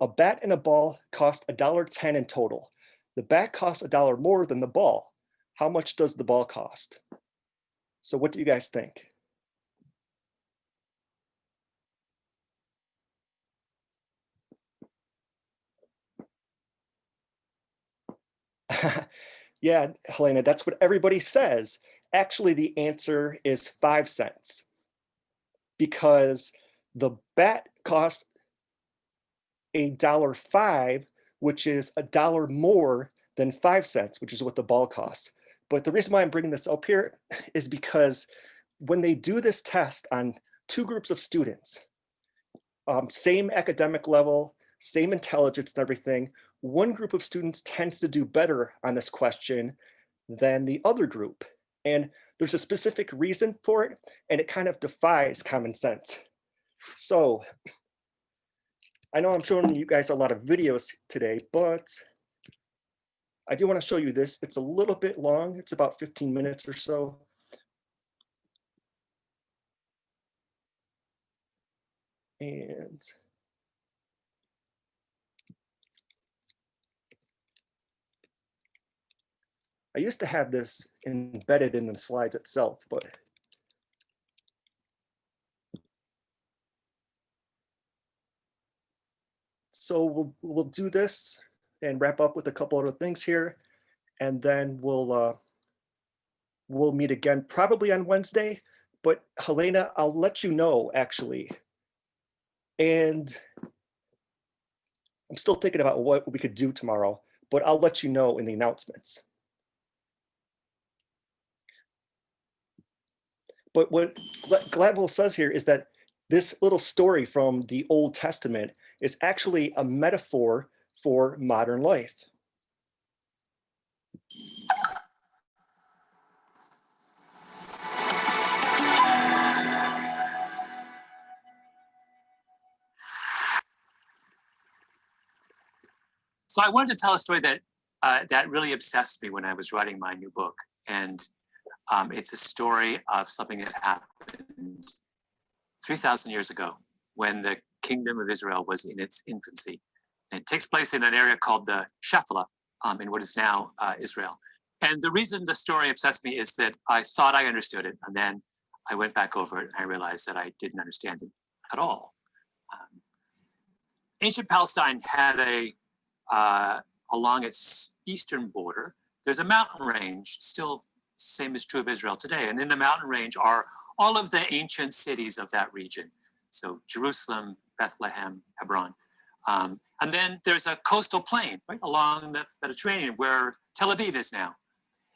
Speaker 1: A bat and a ball cost $1.10 in total. The bat costs $1 more than the ball. How much does the ball cost? So what do you guys think? Yeah, Helena, that's what everybody says. Actually, the answer is 5 cents because the bat costs $1.05, which is $1 more than 5 cents, which is what the ball costs. But the reason why I'm bringing this up here is because when they do this test on 2 groups of students, same academic level, same intelligence and everything, one group of students tends to do better on this question than the other group. And there's a specific reason for it, and it kind of defies common sense. So I know I'm showing you guys a lot of videos today, but I do want to show you this. It's a little bit long. It's about 15 minutes or so. And I used to have this embedded in the slides itself, but so we'll do this and wrap up with a couple other things here, and then we'll meet again probably on Wednesday. But Helena, I'll let you know actually, and I'm still thinking about what we could do tomorrow, but I'll let you know in the announcements. But what Gladwell says here is that this little story from the Old Testament is actually a metaphor for modern life.
Speaker 3: So I wanted to tell a story that that really obsessed me when I was writing my new book. And it's a story of something that happened 3,000 years ago when the kingdom of Israel was in its infancy. And it takes place in an area called the Shephelah in what is now Israel. And the reason the story obsessed me is that I thought I understood it. And then I went back over it and I realized that I didn't understand it at all. Ancient Palestine had along its eastern border, there's a mountain range, still same is true of Israel today. And in the mountain range are all of the ancient cities of that region. So Jerusalem, Bethlehem, Hebron. And then there's a coastal plain right along the Mediterranean where Tel Aviv is now.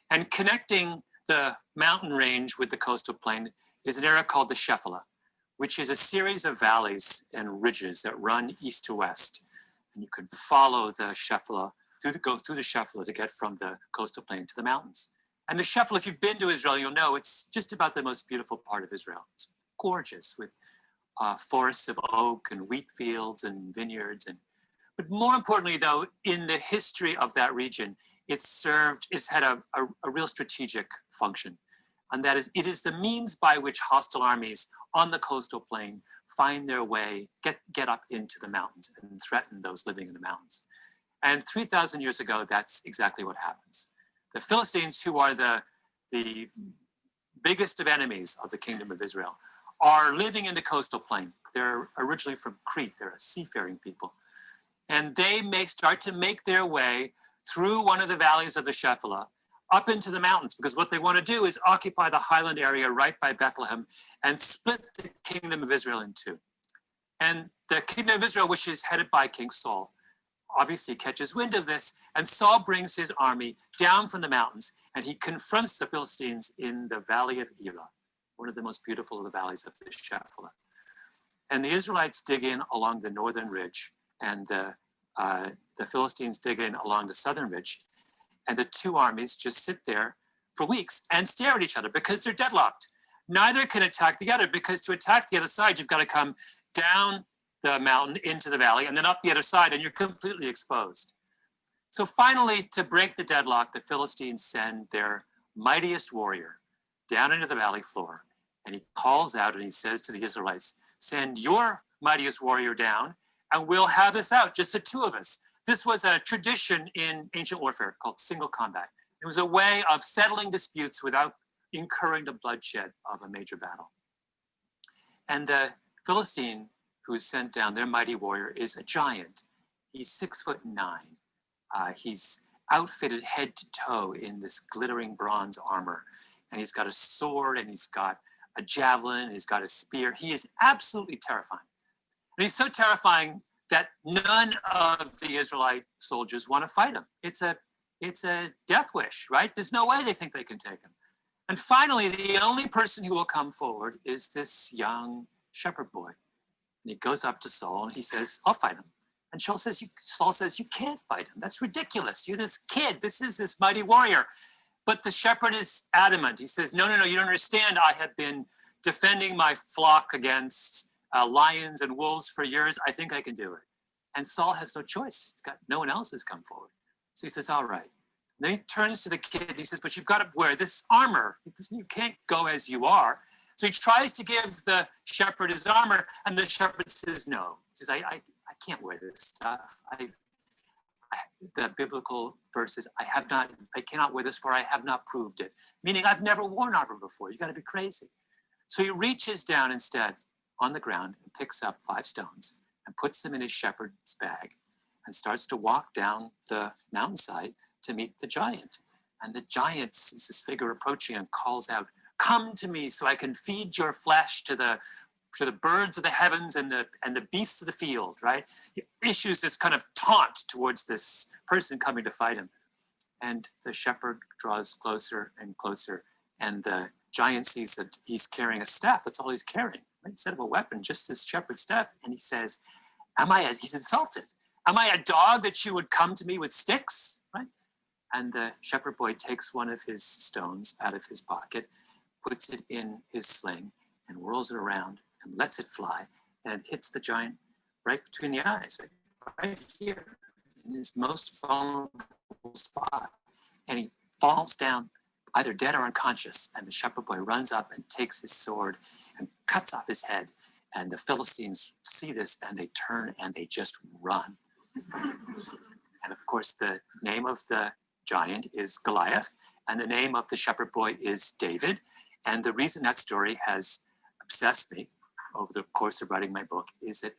Speaker 3: And connecting the mountain range with the coastal plain is an area called the Shephelah, which is a series of valleys and ridges that run east to west. And you can follow the Shephelah, go through the Shephelah to get from the coastal plain to the mountains. And the Shephelah, if you've been to Israel, you'll know it's just about the most beautiful part of Israel. It's gorgeous with forests of oak and wheat fields and vineyards. But more importantly, though, in the history of that region, it's had a real strategic function. And that is, it is the means by which hostile armies on the coastal plain find their way, get up into the mountains and threaten those living in the mountains. And 3,000 years ago, that's exactly what happens. The Philistines, who are the biggest of enemies of the kingdom of Israel, are living in the coastal plain. They're originally from Crete. They're a seafaring people. And they may start to make their way through one of the valleys of the Shephelah up into the mountains, because what they want to do is occupy the highland area right by Bethlehem and split the kingdom of Israel in two. And the kingdom of Israel, which is headed by King Saul, obviously catches wind of this, and Saul brings his army down from the mountains, and he confronts the Philistines in the valley of Elah, one of the most beautiful of the valleys of the Shephelah. And the Israelites dig in along the northern ridge, and the Philistines dig in along the southern ridge. And the two armies just sit there for weeks and stare at each other because they're deadlocked. Neither can attack the other, because to attack the other side, you've got to come down the mountain into the valley and then up the other side, and you're completely exposed. So finally, to break the deadlock, the Philistines send their mightiest warrior down into the valley floor, and he calls out and he says to the Israelites, send your mightiest warrior down and we'll have this out, just the two of us. This was a tradition in ancient warfare called single combat. It was a way of settling disputes without incurring the bloodshed of a major battle. And the Philistine who's sent down, their mighty warrior, is a giant. He's 6'9". He's outfitted head to toe in this glittering bronze armor. And he's got a sword, and he's got a javelin, and he's got a spear. He is absolutely terrifying. And he's so terrifying that none of the Israelite soldiers want to fight him. It's a death wish, right? There's no way they think they can take him. And finally, the only person who will come forward is this young shepherd boy. And he goes up to Saul and he says, I'll fight him. And Saul says, you can't fight him. That's ridiculous. You're this kid. This is this mighty warrior. But the shepherd is adamant. He says, no, you don't understand. I have been defending my flock against lions and wolves for years. I think I can do it. And Saul has no choice. No one else has come forward. So he says, all right. Then he turns to the kid and he says, but you've got to wear this armor. You can't go as you are. So he tries to give the shepherd his armor, and the shepherd says, no. He says, I can't wear this stuff. The biblical verse is, I cannot wear this, for I have not proved it. Meaning, I've never worn armor before. You got to be crazy. So he reaches down instead on the ground and picks up 5 stones and puts them in his shepherd's bag and starts to walk down the mountainside to meet the giant. And the giant sees this figure approaching and calls out, come to me so I can feed your flesh to the birds of the heavens and the beasts of the field, right? He issues this kind of taunt towards this person coming to fight him. And the shepherd draws closer and closer, and the giant sees that he's carrying a staff. That's all he's carrying, right? Instead of a weapon, just this shepherd's staff. And he says, he's insulted. Am I a dog that you would come to me with sticks, right? And the shepherd boy takes one of his stones out of his pocket, puts it in his sling, and whirls it around and lets it fly, and it hits the giant right between the eyes, right here, in his most vulnerable spot. And he falls down, either dead or unconscious, and the shepherd boy runs up and takes his sword and cuts off his head. And the Philistines see this, and they turn and they just run. And of course, the name of the giant is Goliath, and the name of the shepherd boy is David. And the reason that story has obsessed me over the course of writing my book is that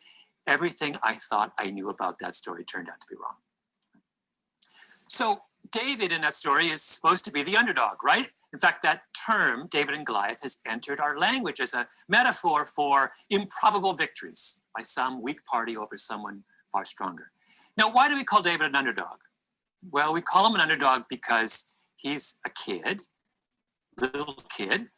Speaker 3: everything I thought I knew about that story turned out to be wrong. So David in that story is supposed to be the underdog, right? In fact, that term, David and Goliath, has entered our language as a metaphor for improbable victories by some weak party over someone far stronger. Now, why do we call David an underdog? Well, we call him an underdog because he's a kid, little kid,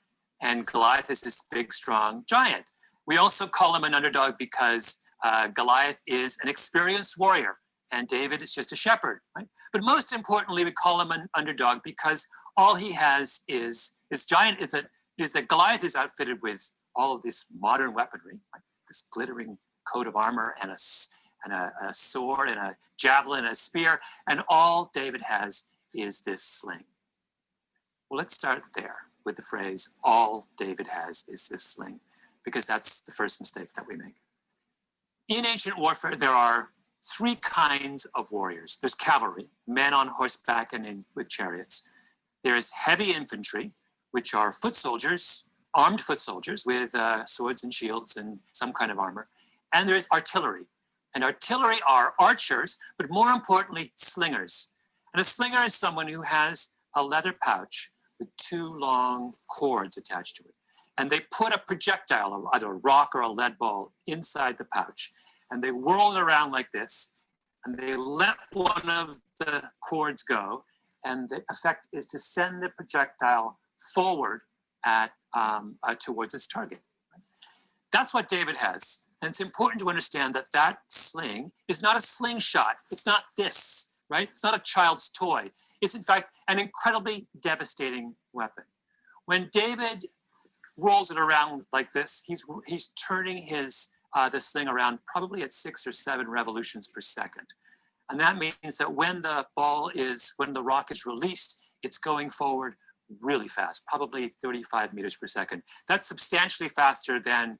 Speaker 3: and Goliath is this big, strong giant. We also call him an underdog because Goliath is an experienced warrior and David is just a shepherd, right? But most importantly, we call him an underdog because all he has is that Goliath is outfitted with all of this modern weaponry, like this glittering coat of armor and a sword and a javelin and a spear, and all David has is this sling. Well, let's start there with the phrase, all David has is this sling, because that's the first mistake that we make. In ancient warfare, there are 3 kinds of warriors. There's cavalry, men on horseback and with chariots. There's heavy infantry, which are foot soldiers, armed foot soldiers with swords and shields and some kind of armor. And there's artillery. And artillery are archers, but more importantly, slingers. And a slinger is someone who has a leather pouch with 2 long cords attached to it. And they put a projectile, either a rock or a lead ball, inside the pouch. And they whirl it around like this. And they let one of the cords go. And the effect is to send the projectile forward at towards its target. That's what David has. And it's important to understand that that sling is not a slingshot. It's not this, right? It's not a child's toy. It's in fact an incredibly devastating weapon. When David rolls it around like this, he's turning his the sling around probably at 6 or 7 revolutions per second. And that means that when the rock is released, it's going forward really fast, probably 35 meters per second. That's substantially faster than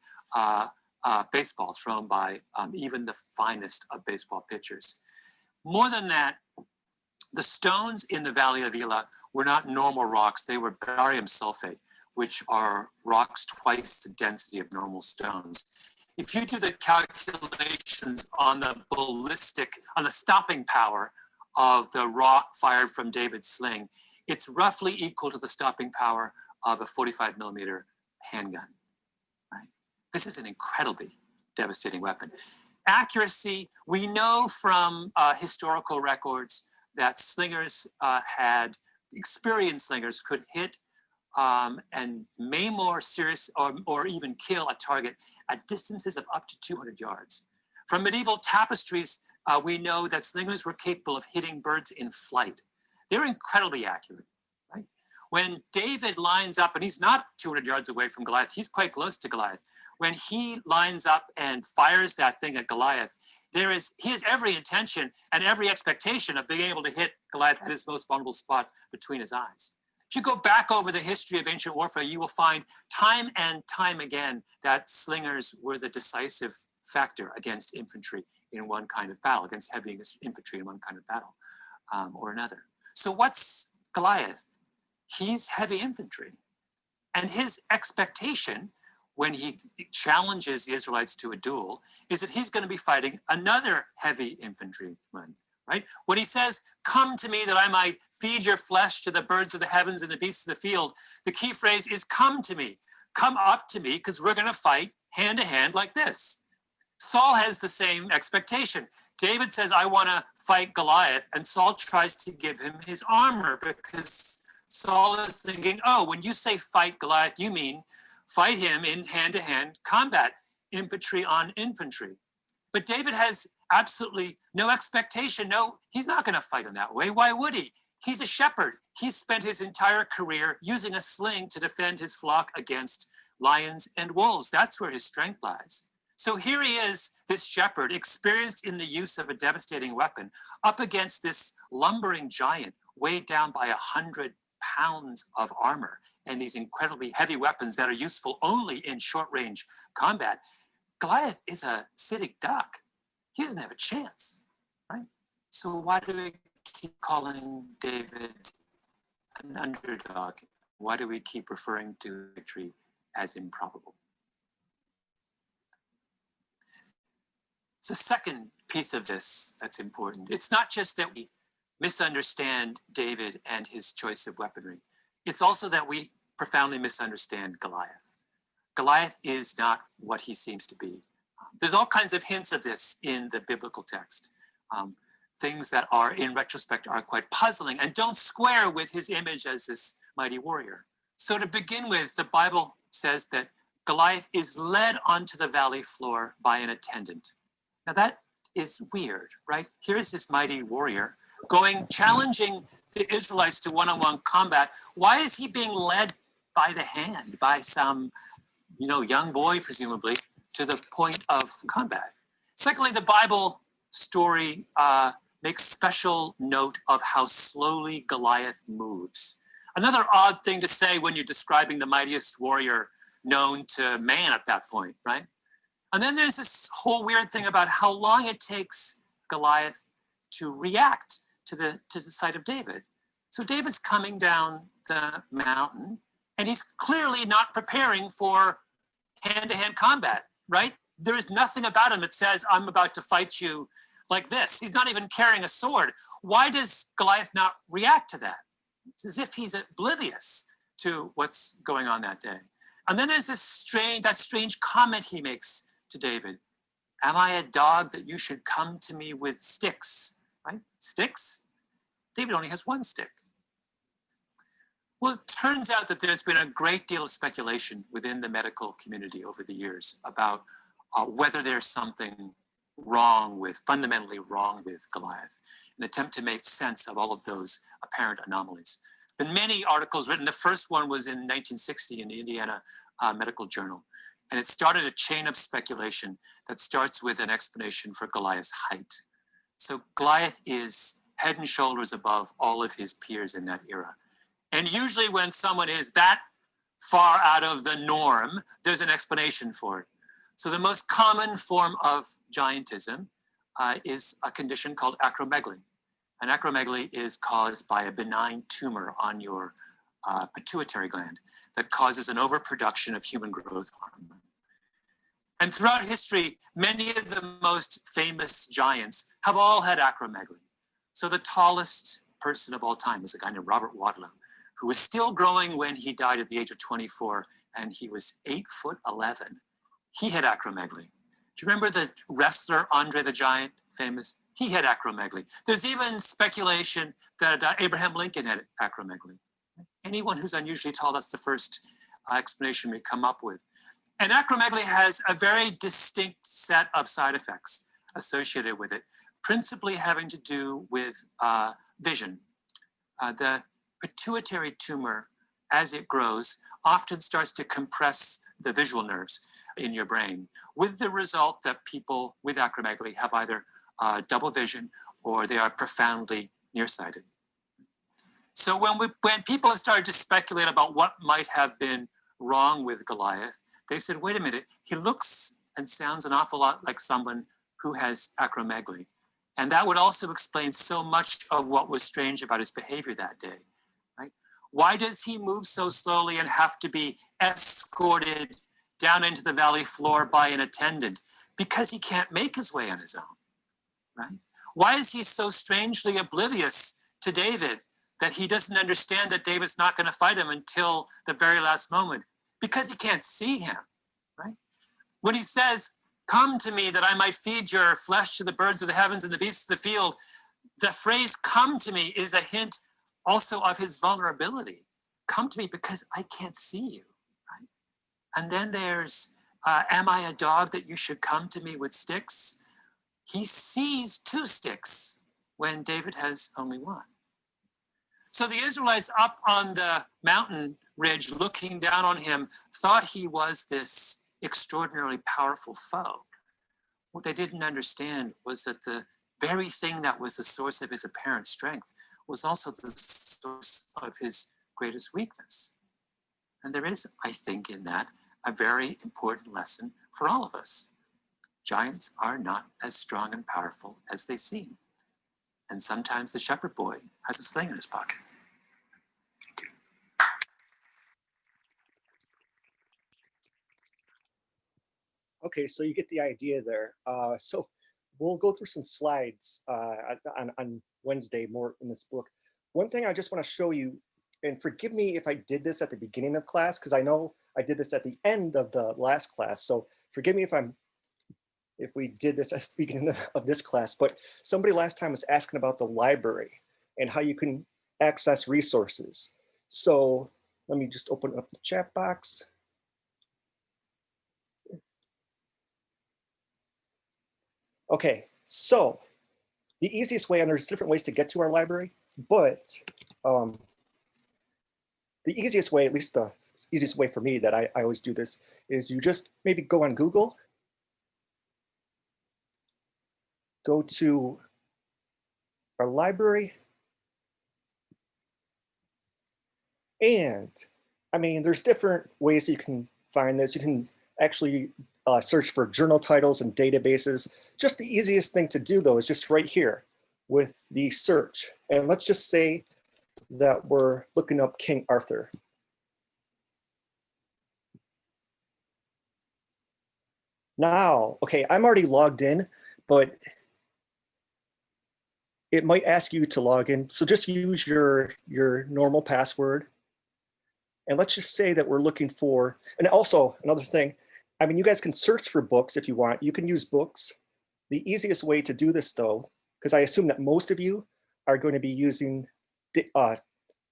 Speaker 3: baseball thrown by even the finest of baseball pitchers. More than that, the stones in the Valley of Elah were not normal rocks. They were barium sulfate, which are rocks twice the density of normal stones. If you do the calculations on the stopping power of the rock fired from David's sling, it's roughly equal to the stopping power of a 45 millimeter handgun. Right? This is an incredibly devastating weapon. Accuracy, we know from historical records that slingers experienced slingers could hit and maim or serious or even kill a target at distances of up to 200 yards. From medieval tapestries, we know that slingers were capable of hitting birds in flight. They're incredibly accurate, right? When David lines up, and he's not 200 yards away from Goliath, he's quite close to Goliath. When he lines up and fires that thing at Goliath, he has every intention and every expectation of being able to hit Goliath at his most vulnerable spot between his eyes. If you go back over the history of ancient warfare, you will find time and time again that slingers were the decisive factor against infantry in one kind of battle, against heavy infantry in one kind of battle or another. So what's Goliath? He's heavy infantry. And his expectation when he challenges the Israelites to a duel is that he's going to be fighting another heavy infantryman. Right? When he says, "Come to me that I might feed your flesh to the birds of the heavens and the beasts of the field," the key phrase is "come to me." Come up to me, because we're going to fight hand to hand like this. Saul has the same expectation. David says, "I want to fight Goliath," and Saul tries to give him his armor because Saul is thinking, oh, when you say fight Goliath, you mean fight him in hand-to-hand combat, infantry on infantry. But David has absolutely no expectation. No, he's not going to fight him that way. Why would he? He's a shepherd. He's spent his entire career using a sling to defend his flock against lions and wolves. That's where his strength lies. So here he is, this shepherd, experienced in the use of a devastating weapon, up against this lumbering giant, weighed down by 100 pounds of armor and these incredibly heavy weapons that are useful only in short-range combat. Goliath is a sitting duck. He doesn't have a chance, right? So why do we keep calling David an underdog? Why do we keep referring to victory as improbable? It's the second piece of this that's important. It's not just that we misunderstand David and his choice of weaponry. It's also that we profoundly misunderstand Goliath. Goliath is not what he seems to be. There's all kinds of hints of this in the biblical text. Things that are, in retrospect, are quite puzzling and don't square with his image as this mighty warrior. So to begin with, the Bible says that Goliath is led onto the valley floor by an attendant. Now that is weird, right? Here is this mighty warrior challenging the Israelites to one-on-one combat. Why is he being led by the hand, by some, young boy, presumably, to the point of combat? Secondly, the Bible story makes special note of how slowly Goliath moves. Another odd thing to say when you're describing the mightiest warrior known to man at that point, right? And then there's this whole weird thing about how long it takes Goliath to react to the sight of David. So David's coming down the mountain, and he's clearly not preparing for hand-to-hand combat, right? There is nothing about him that says, I'm about to fight you like this. He's not even carrying a sword. Why does Goliath not react to that? It's as if he's oblivious to what's going on that day. And then there's that strange comment he makes to David. Am I a dog that you should come to me with sticks, right? Sticks? David only has one stick. Well, it turns out that there's been a great deal of speculation within the medical community over the years about whether there's something fundamentally wrong with Goliath, an attempt to make sense of all of those apparent anomalies. There have been many articles written. The first one was in 1960 in the Indiana Medical Journal. And it started a chain of speculation that starts with an explanation for Goliath's height. So Goliath is head and shoulders above all of his peers in that era. And usually when someone is that far out of the norm, there's an explanation for it. So the most common form of giantism is a condition called acromegaly. And acromegaly is caused by a benign tumor on your pituitary gland that causes an overproduction of human growth hormone. And throughout history, many of the most famous giants have all had acromegaly. So the tallest person of all time was a guy named Robert Wadlow, who was still growing when he died at the age of 24, and he was 8'11". He had acromegaly. Do you remember the wrestler Andre the Giant, famous? He had acromegaly. There's even speculation that Abraham Lincoln had acromegaly. Anyone who's unusually tall, that's the first explanation we come up with. And acromegaly has a very distinct set of side effects associated with it, principally having to do with vision. The pituitary tumor, as it grows, often starts to compress the visual nerves in your brain, with the result that people with acromegaly have either double vision or they are profoundly nearsighted. So when people have started to speculate about what might have been wrong with Goliath, they said, wait a minute, he looks and sounds an awful lot like someone who has acromegaly. And that would also explain so much of what was strange about his behavior that day, right? Why does he move so slowly and have to be escorted down into the valley floor by an attendant? Because he can't make his way on his own, right? Why is he so strangely oblivious to David that he doesn't understand that David's not going to fight him until the very last moment? Because he can't see him, right? When he says, come to me that I might feed your flesh to the birds of the heavens and the beasts of the field, the phrase come to me is a hint also of his vulnerability. Come to me because I can't see you, right? And then there's, am I a dog that you should come to me with sticks? He sees 2 sticks when David has only 1. So the Israelites up on the mountain ridge looking down on him thought he was this extraordinarily powerful foe. What they didn't understand was that the very thing that was the source of his apparent strength was also the source of his greatest weakness. And there is, I think, in that a very important lesson for all of us. Giants are not as strong and powerful as they seem. And sometimes the shepherd boy has a sling in his pocket.
Speaker 1: Okay, so you get the idea there. So we'll go through some slides on Wednesday more in this book. One thing I just want to show you, and forgive me if I did this at the beginning of class, because I know I did this at the end of the last class. So forgive me if we did this at the beginning of this class, but somebody last time was asking about the library and how you can access resources. So let me just open up the chat box. Okay, so the easiest way, and there's different ways to get to our library, but the easiest way, at least the easiest way for me that I always do this, is you just maybe go on Google, go to our library, and I mean, there's different ways you can find this. You can actually search for journal titles and databases. Just the easiest thing to do though is just right here with the search. And let's just say that we're looking up King Arthur. Now, okay, I'm already logged in, but it might ask you to log in. So just use your normal password. And let's just say that we're looking for, and also another thing, I mean, you guys can search for books if you want. You can use books. The easiest way to do this though, because I assume that most of you are going to be using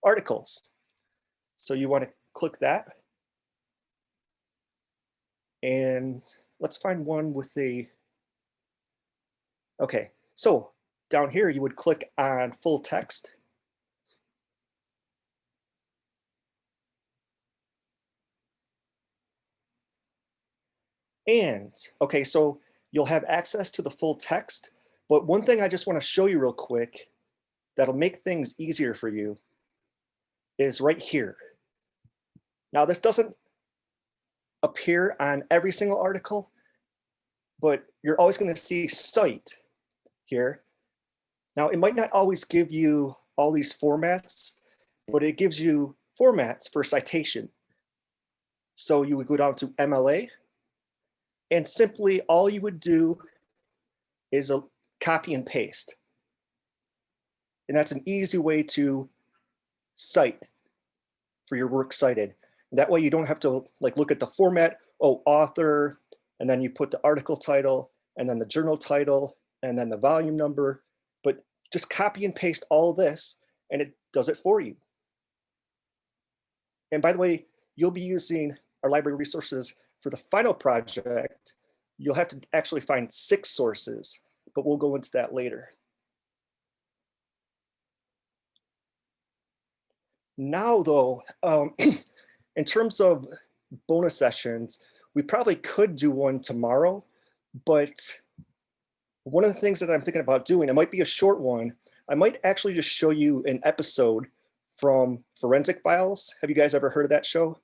Speaker 1: articles. So you want to click that. And let's find one with a, okay, so down here you would click on full text. And okay, so you'll have access to the full text, but one thing I just want to show you real quick that'll make things easier for you is right here. Now this doesn't appear on every single article, but you're always going to see cite here. Now it might not always give you all these formats, but it gives you formats for citation. So you would go down to MLA, and simply all you would do is a copy and paste. And that's an easy way to cite for your work cited. And that way you don't have to like look at the format, oh, author, and then you put the article title, and then the journal title, and then the volume number, but just copy and paste all this, and it does it for you. And by the way, you'll be using our library resources for the final project. You'll have to actually find 6 sources, but we'll go into that later. Now though, in terms of bonus sessions, we probably could do one tomorrow, but one of the things that I'm thinking about doing, it might be a short one. I might actually just show you an episode from Forensic Files. Have you guys ever heard of that show?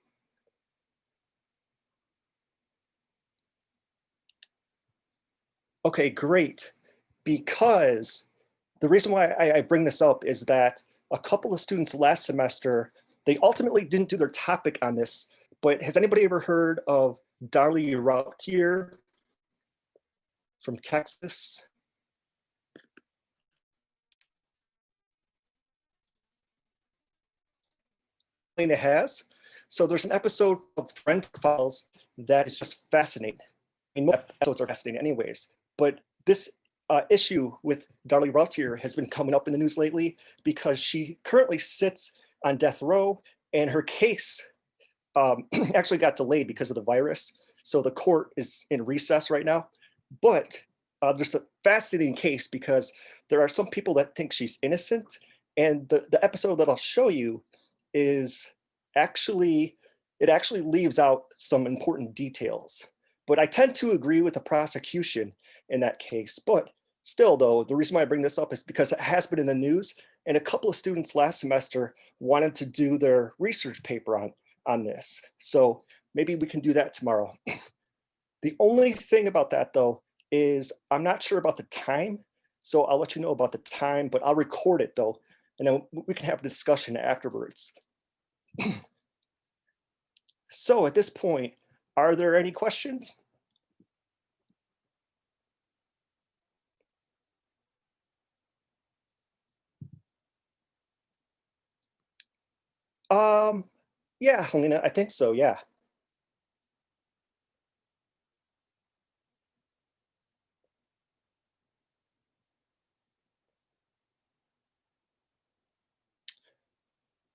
Speaker 1: Okay, great. Because the reason why I bring this up is that a couple of students last semester, they ultimately didn't do their topic on this, but has anybody ever heard of Darlie Routier from Texas? It has. So there's an episode of Forensic Files that is just fascinating. I mean, most episodes are fascinating anyways, but this issue with Darlie Routier has been coming up in the news lately because she currently sits on death row, and her case actually got delayed because of the virus. So the court is in recess right now. But there's a fascinating case because there are some people that think she's innocent. And the episode that I'll show you is actually, it actually leaves out some important details. But I tend to agree with the prosecution in that case. But still though, the reason why I bring this up is because it has been in the news, and a couple of students last semester wanted to do their research paper on this. So maybe we can do that tomorrow. The only thing about that though, is I'm not sure about the time. So I'll let you know about the time, but I'll record it though. And then we can have a discussion afterwards. So at this point, are there any questions? Yeah, Helena, I think so, yeah.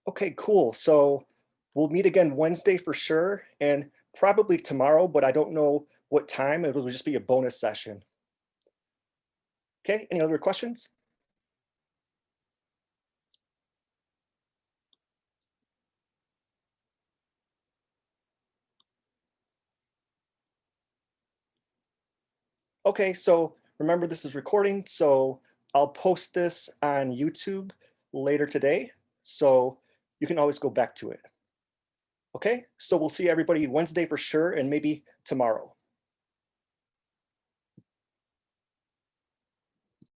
Speaker 1: Okay, cool. So we'll meet again Wednesday for sure, and probably tomorrow, but I don't know what time. It will just be a bonus session. Okay, any other questions? Okay, so remember this is recording, so I'll post this on YouTube later today, so you can always go back to it. Okay, so we'll see everybody Wednesday for sure, and maybe tomorrow.